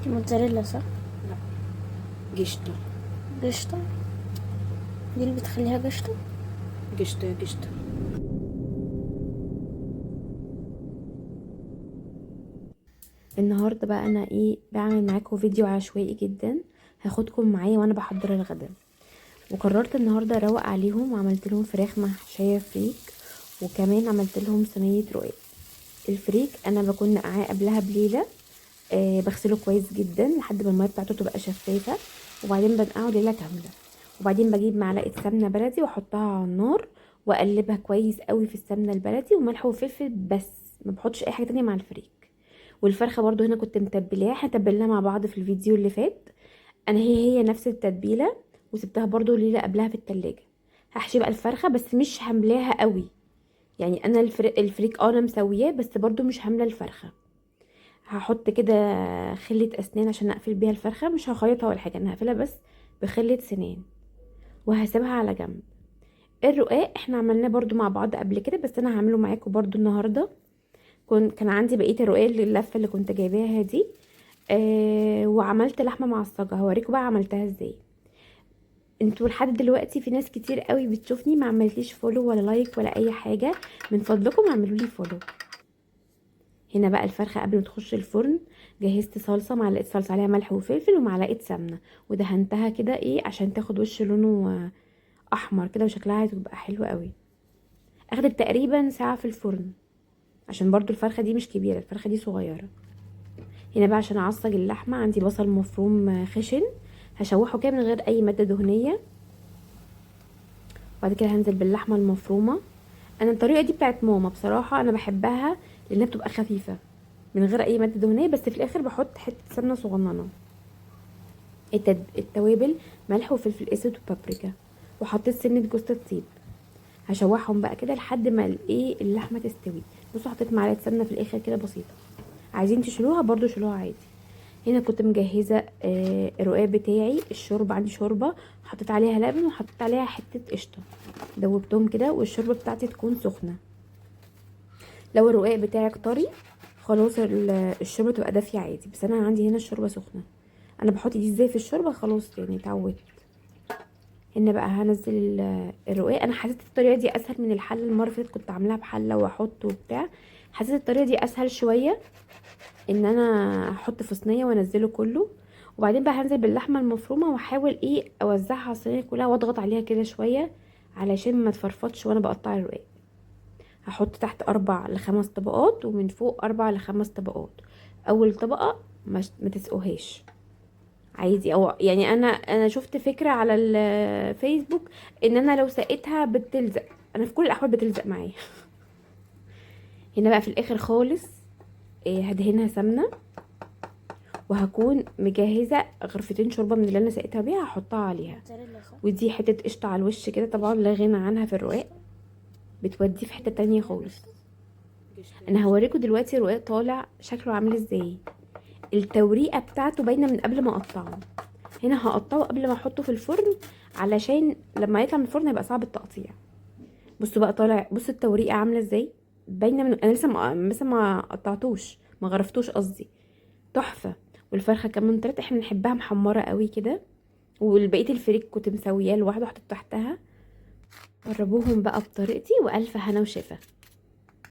دي موتزاريلا صح؟ لا، قشطة. قشطة. دي اللي بتخليها قشطة. قشطة يا قشطة. النهارده بقى انا بعمل معاكم فيديو عشوائي جدا. هاخدكم معايا وانا بحضر الغداء، وقررت النهارده اروق عليهم وعملت لهم فراخ محشيه فريك، وكمان عملت لهم صينيه رقاق. الفريك انا بكون نقعاه قبلها بليله، بغسله كويس جدا لحد ما الميه بتاعته تبقى شفافه، وبعدين بنقعه ليله كامله. وبعدين بجيب معلقه سمنه بلدي واحطها على النار واقلبها كويس قوي في السمنه البلدي وملح وفلفل بس، ما بحطش اي حاجه تانية مع الفريك. والفرخه برضو هنا كنت متبلاها، احنا تبلناها مع بعض في الفيديو اللي فات. انا هي نفس التتبيله، وسبتها برضو ليله قبلها في التلاجة. هحشي بقى الفرخه بس مش هملاها قوي، يعني انا الفريك انا مسوياه بس برضو مش هامله الفرخه. هحط كده خلة اسنان عشان اقفل بيها الفرخه، مش هخيطها ولا حاجه، انا هقفلها بس بخلة سنان وهسيبها على جنب. الرقاق احنا عملناه برضو مع بعض قبل كده، بس انا هعمله معاكم برضو النهارده. كان عندي بقيه الرقاق اللفه اللي كنت جايباها دي. وعملت لحمه معصجه، هوريكم بقى عملتها ازاي. انتوا لحد دلوقتي في ناس كتير قوي بتشوفني ما عملتليش فولو ولا لايك ولا اي حاجه، من فضلكم اعملوا لي فولو. هنا بقى الفرخه قبل ما تخش الفرن جهزت صلصه، معلقه صلصه عليها ملح وفلفل ومعلقه سمنه، ودهنتها كده عشان تاخد وش لونه احمر كده، وشكلها هتبقى حلو قوي. اخدت تقريبا ساعه في الفرن، عشان برضو الفرخه دي مش كبيره، الفرخه دي صغيره. هنا بقى عشان اعصج اللحمه عندي بصل مفروم خشن، هشوحه كده من غير اي ماده دهنيه. بعد كده هنزل باللحمه المفرومه. انا الطريقه دي بتاعت ماما بصراحه، انا بحبها لانها بتبقى خفيفه من غير اي ماده دهنيه، بس في الاخر بحط حته سمنه صغننه. التوابل ملح وفلفل اسود وبابريكا، وحطيت سنه جوز الطيب. هشوحهم بقى كده لحد ما اللحمه تستوي. بصوا حطيت معلقه سمنه في الاخر كده بسيطه، عايزين تشيلوها برضو شيلوها عادي. هنا كنت مجهزه الرقاق بتاعي، الشوربه عندي شوربه حطيت عليها لبن وحطيت عليها حته قشطه، دوبتهم كده والشوربه بتاعتي تكون سخنه. لو الرقاق بتاعك طري خلاص الشوربه تبقى دافيه عادي، بس انا عندي هنا الشوربه سخنه. انا بحط دي ازاي في الشوربه خلاص يعني اتعودت. هنا بقى هنزل الرقاق. انا حسيت الطريقه دي اسهل من الحله، المره اللي فاتت كنت عاملاها بحله واحط وبتاع. حسيت الطريقه دي اسهل شويه، ان انا احط في صينيه وانزله كله. وبعدين بقى هنزل باللحمه المفرومه واحاول اوزعها على الصينيه كلها واضغط عليها كده شويه علشان ما تفرفطش وانا بقطع الرقاق. هحط تحت 4 ل5 طبقات، ومن فوق 4 ل5 طبقات. اول طبقه ما تسقوهاش عادي، او يعني انا شفت فكره على الفيسبوك ان انا لو سقيتها بتلزق، انا في كل الاحوال بتلزق معايا. هنا بقى في الاخر خالص هدهنها سمنه، وهكون مجهزه غرفتين شوربه من اللي انا سقيتها بيها هحطها عليها. موتزاريلا صح؟ ودي حته قشطه على الوش كده، طبعا لا غنى عنها في الرقاق، بتوديه في حته تانية خالص. انا هوريكم دلوقتي الرقاق طالع شكله عامل ازاي. التوريقه بتاعته باينه من قبل ما اقطعه. هنا هقطعه قبل ما احطه في الفرن علشان لما يطلع من الفرن يبقى صعب التقطيع. بصوا بقى طالع، بصوا التوريقه عامله ازاي، باينه من انا لسه ما قطعتوش، ما غرفتوش قصدي. تحفه. والفرخه كمان طلعت، احنا بنحبها محمره قوي كده. والبقيه الفريك كنت مسوياه لوحده حطيت تحتها. قربوهم بقى بطريقتي والف هنا وشفا.